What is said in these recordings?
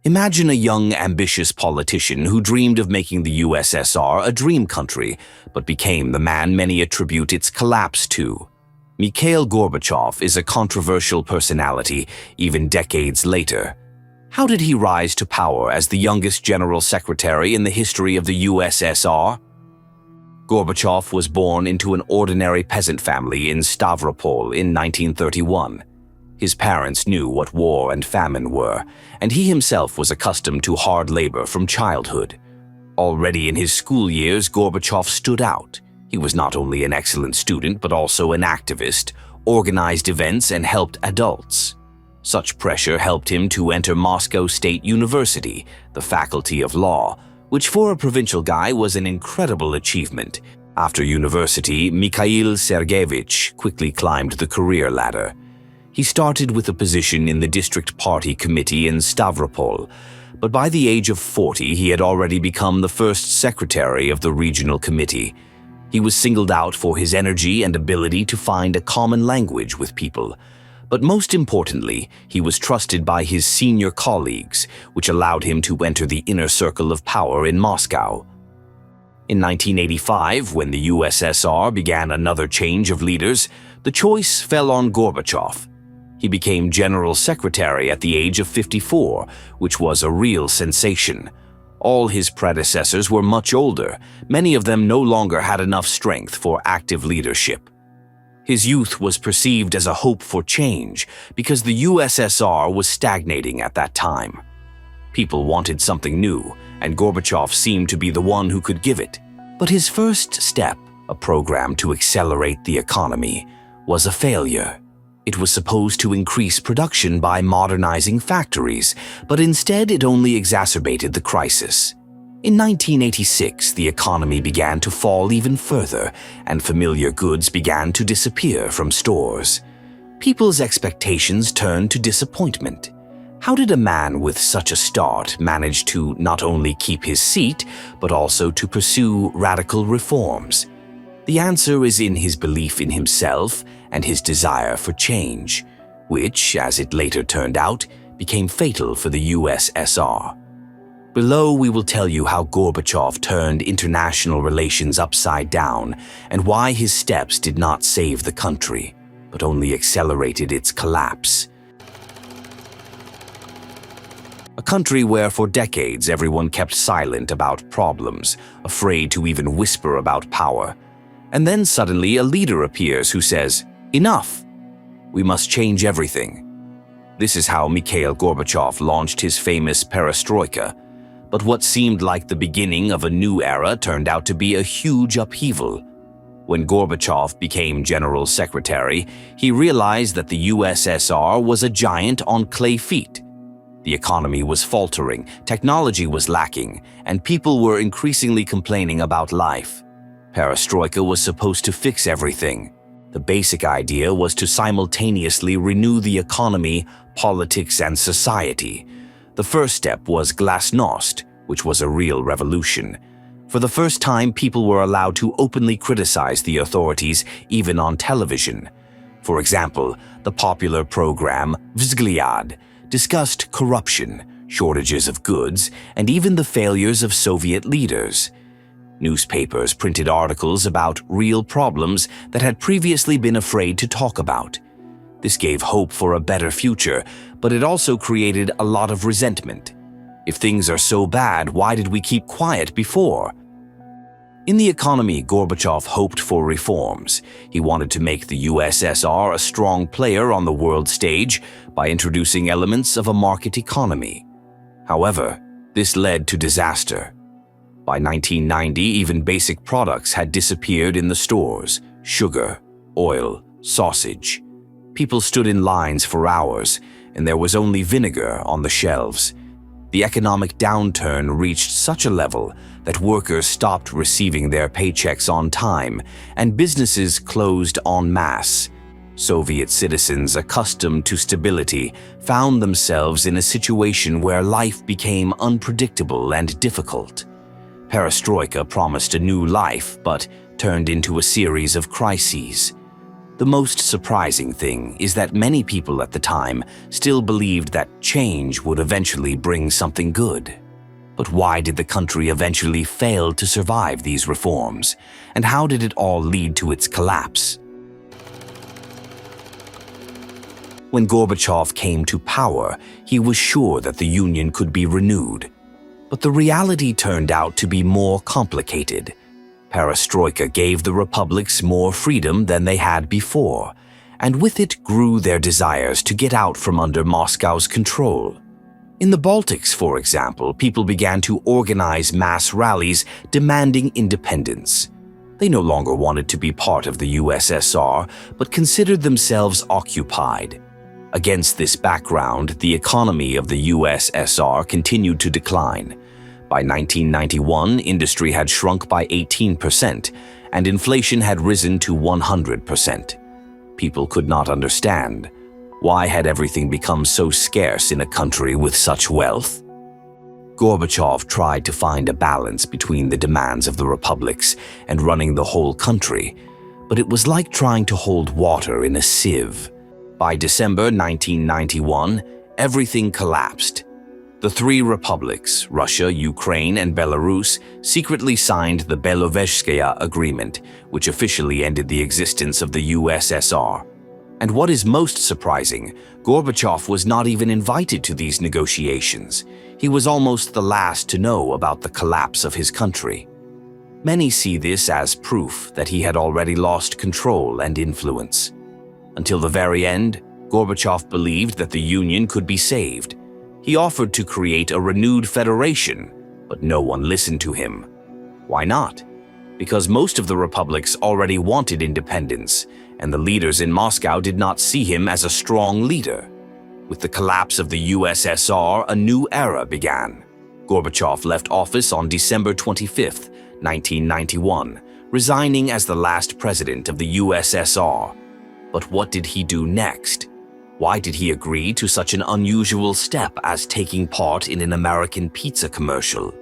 Imagine a young, ambitious politician who dreamed of making the USSR a dream country, but became the man many attribute its collapse to. Mikhail Gorbachev is a controversial personality even decades later. How did he rise to power as the youngest general secretary in the history of the USSR? Gorbachev was born into an ordinary peasant family in Stavropol in 1931. His parents knew what war and famine were, and he himself was accustomed to hard labor from childhood. Already in his school years, Gorbachev stood out. He was not only an excellent student but also an activist, organized events, and helped adults. Such pressure helped him to enter Moscow State University, the Faculty of Law, which for a provincial guy was an incredible achievement. After university, Mikhail Sergeyevich quickly climbed the career ladder. He started with a position in the district party committee in Stavropol, but by the age of 40 he had already become the first secretary of the regional committee. He was singled out for his energy and ability to find a common language with people. But most importantly, he was trusted by his senior colleagues, which allowed him to enter the inner circle of power in Moscow. In 1985, when the USSR began another change of leaders, the choice fell on Gorbachev. He became general secretary at the age of 54, which was a real sensation. All his predecessors were much older. Many of them no longer had enough strength for active leadership. His youth was perceived as a hope for change because the USSR was stagnating at that time. People wanted something new, and Gorbachev seemed to be the one who could give it. But his first step, a program to accelerate the economy, was a failure. It was supposed to increase production by modernizing factories, but instead it only exacerbated the crisis. In 1986, the economy began to fall even further, and familiar goods began to disappear from stores. People's expectations turned to disappointment. How did a man with such a start manage to not only keep his seat, but also to pursue radical reforms? The answer is in his belief in himself and his desire for change, which, as it later turned out, became fatal for the USSR. Below, we will tell you how Gorbachev turned international relations upside down and why his steps did not save the country, but only accelerated its collapse. A country where for decades everyone kept silent about problems, afraid to even whisper about power. And then suddenly a leader appears who says, "Enough! We must change everything." This is how Mikhail Gorbachev launched his famous perestroika. But what seemed like the beginning of a new era turned out to be a huge upheaval. When Gorbachev became general secretary, he realized that the USSR was a giant on clay feet. The economy was faltering, technology was lacking, and people were increasingly complaining about life. Perestroika was supposed to fix everything. The basic idea was to simultaneously renew the economy, politics, and society. The first step was glasnost, which was a real revolution. For the first time, people were allowed to openly criticize the authorities, even on television. For example, the popular program Vzglyad discussed corruption, shortages of goods, and even the failures of Soviet leaders. Newspapers printed articles about real problems that had previously been afraid to talk about. This gave hope for a better future, but it also created a lot of resentment. If things are so bad, why did we keep quiet before? In the economy, Gorbachev hoped for reforms. He wanted to make the USSR a strong player on the world stage by introducing elements of a market economy. However, this led to disaster. By 1990, even basic products had disappeared in the stores: sugar, oil, sausage. People stood in lines for hours, and there was only vinegar on the shelves. The economic downturn reached such a level that workers stopped receiving their paychecks on time, and businesses closed en masse. Soviet citizens accustomed to stability found themselves in a situation where life became unpredictable and difficult. Perestroika promised a new life, but turned into a series of crises. The most surprising thing is that many people at the time still believed that change would eventually bring something good. But why did the country eventually fail to survive these reforms? And how did it all lead to its collapse? When Gorbachev came to power, he was sure that the Union could be renewed. But the reality turned out to be more complicated. Perestroika gave the republics more freedom than they had before, and with it grew their desires to get out from under Moscow's control. In the Baltics, for example, people began to organize mass rallies demanding independence. They no longer wanted to be part of the USSR, but considered themselves occupied. Against this background, the economy of the USSR continued to decline. By 1991, industry had shrunk by 18%, and inflation had risen to 100%. People could not understand. Why had everything become so scarce in a country with such wealth? Gorbachev tried to find a balance between the demands of the republics and running the whole country, but it was like trying to hold water in a sieve. By December 1991, everything collapsed. The three republics, Russia, Ukraine, and Belarus, secretly signed the Belovezhskaya Agreement, which officially ended the existence of the USSR. And what is most surprising, Gorbachev was not even invited to these negotiations. He was almost the last to know about the collapse of his country. Many see this as proof that he had already lost control and influence. Until the very end, Gorbachev believed that the Union could be saved. He offered to create a renewed federation, but no one listened to him. Why not? Because most of the republics already wanted independence, and the leaders in Moscow did not see him as a strong leader. With the collapse of the USSR, a new era began. Gorbachev left office on December 25, 1991, resigning as the last president of the USSR. But what did he do next? Why did he agree to such an unusual step as taking part in an American pizza commercial?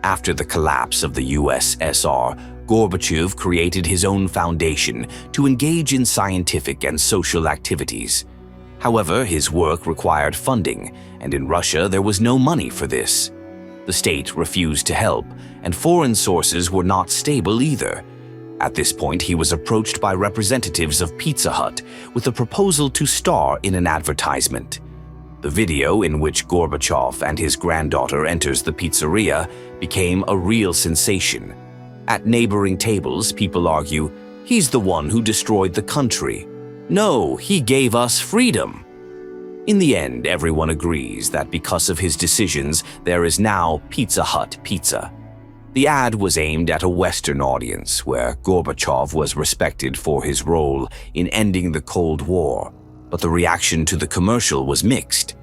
After the collapse of the USSR, Gorbachev created his own foundation to engage in scientific and social activities. However, his work required funding, and in Russia there was no money for this. The state refused to help, and foreign sources were not stable either. At this point, he was approached by representatives of Pizza Hut with a proposal to star in an advertisement. The video in which Gorbachev and his granddaughter enters the pizzeria became a real sensation. At neighboring tables, people argue, "He's the one who destroyed the country." "No, he gave us freedom." In the end, everyone agrees that because of his decisions, there is now Pizza Hut pizza. The ad was aimed at a Western audience, where Gorbachev was respected for his role in ending the Cold War, but the reaction to the commercial was mixed.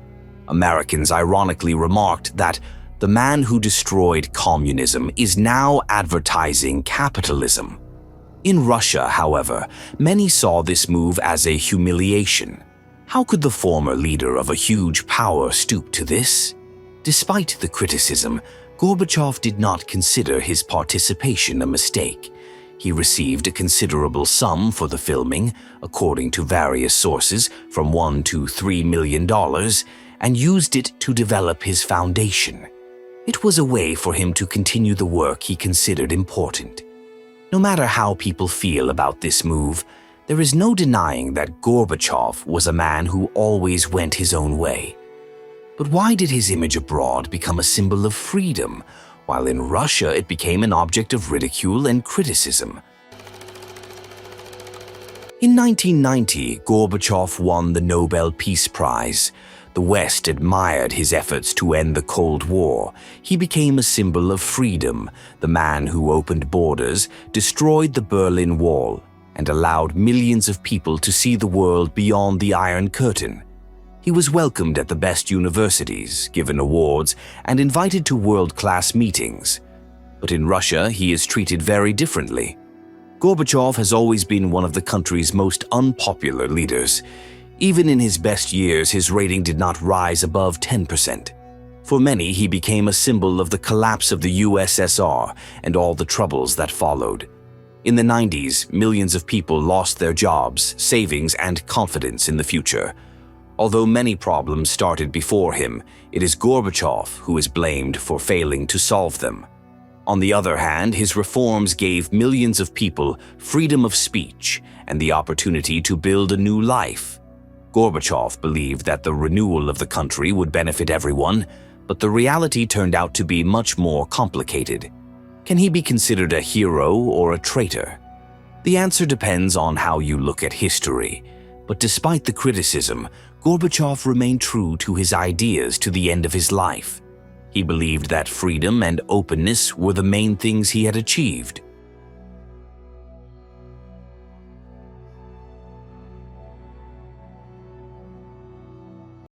Americans ironically remarked that the man who destroyed communism is now advertising capitalism. In Russia, however, many saw this move as a humiliation. How could the former leader of a huge power stoop to this? Despite the criticism, Gorbachev did not consider his participation a mistake. He received a considerable sum for the filming, according to various sources, from $1 to $3 million, and used it to develop his foundation. It was a way for him to continue the work he considered important. No matter how people feel about this move, there is no denying that Gorbachev was a man who always went his own way. But why did his image abroad become a symbol of freedom, while in Russia it became an object of ridicule and criticism? In 1990, Gorbachev won the Nobel Peace Prize. The West admired his efforts to end the Cold War. He became a symbol of freedom, the man who opened borders, destroyed the Berlin Wall, and allowed millions of people to see the world beyond the Iron Curtain. He was welcomed at the best universities, given awards, and invited to world-class meetings. But in Russia, he is treated very differently. Gorbachev has always been one of the country's most unpopular leaders. Even in his best years, his rating did not rise above 10%. For many, he became a symbol of the collapse of the USSR and all the troubles that followed. In the 90s, millions of people lost their jobs, savings, and confidence in the future. Although many problems started before him, it is Gorbachev who is blamed for failing to solve them. On the other hand, his reforms gave millions of people freedom of speech and the opportunity to build a new life. Gorbachev believed that the renewal of the country would benefit everyone, but the reality turned out to be much more complicated. Can he be considered a hero or a traitor? The answer depends on how you look at history. But despite the criticism, Gorbachev remained true to his ideas to the end of his life. He believed that freedom and openness were the main things he had achieved.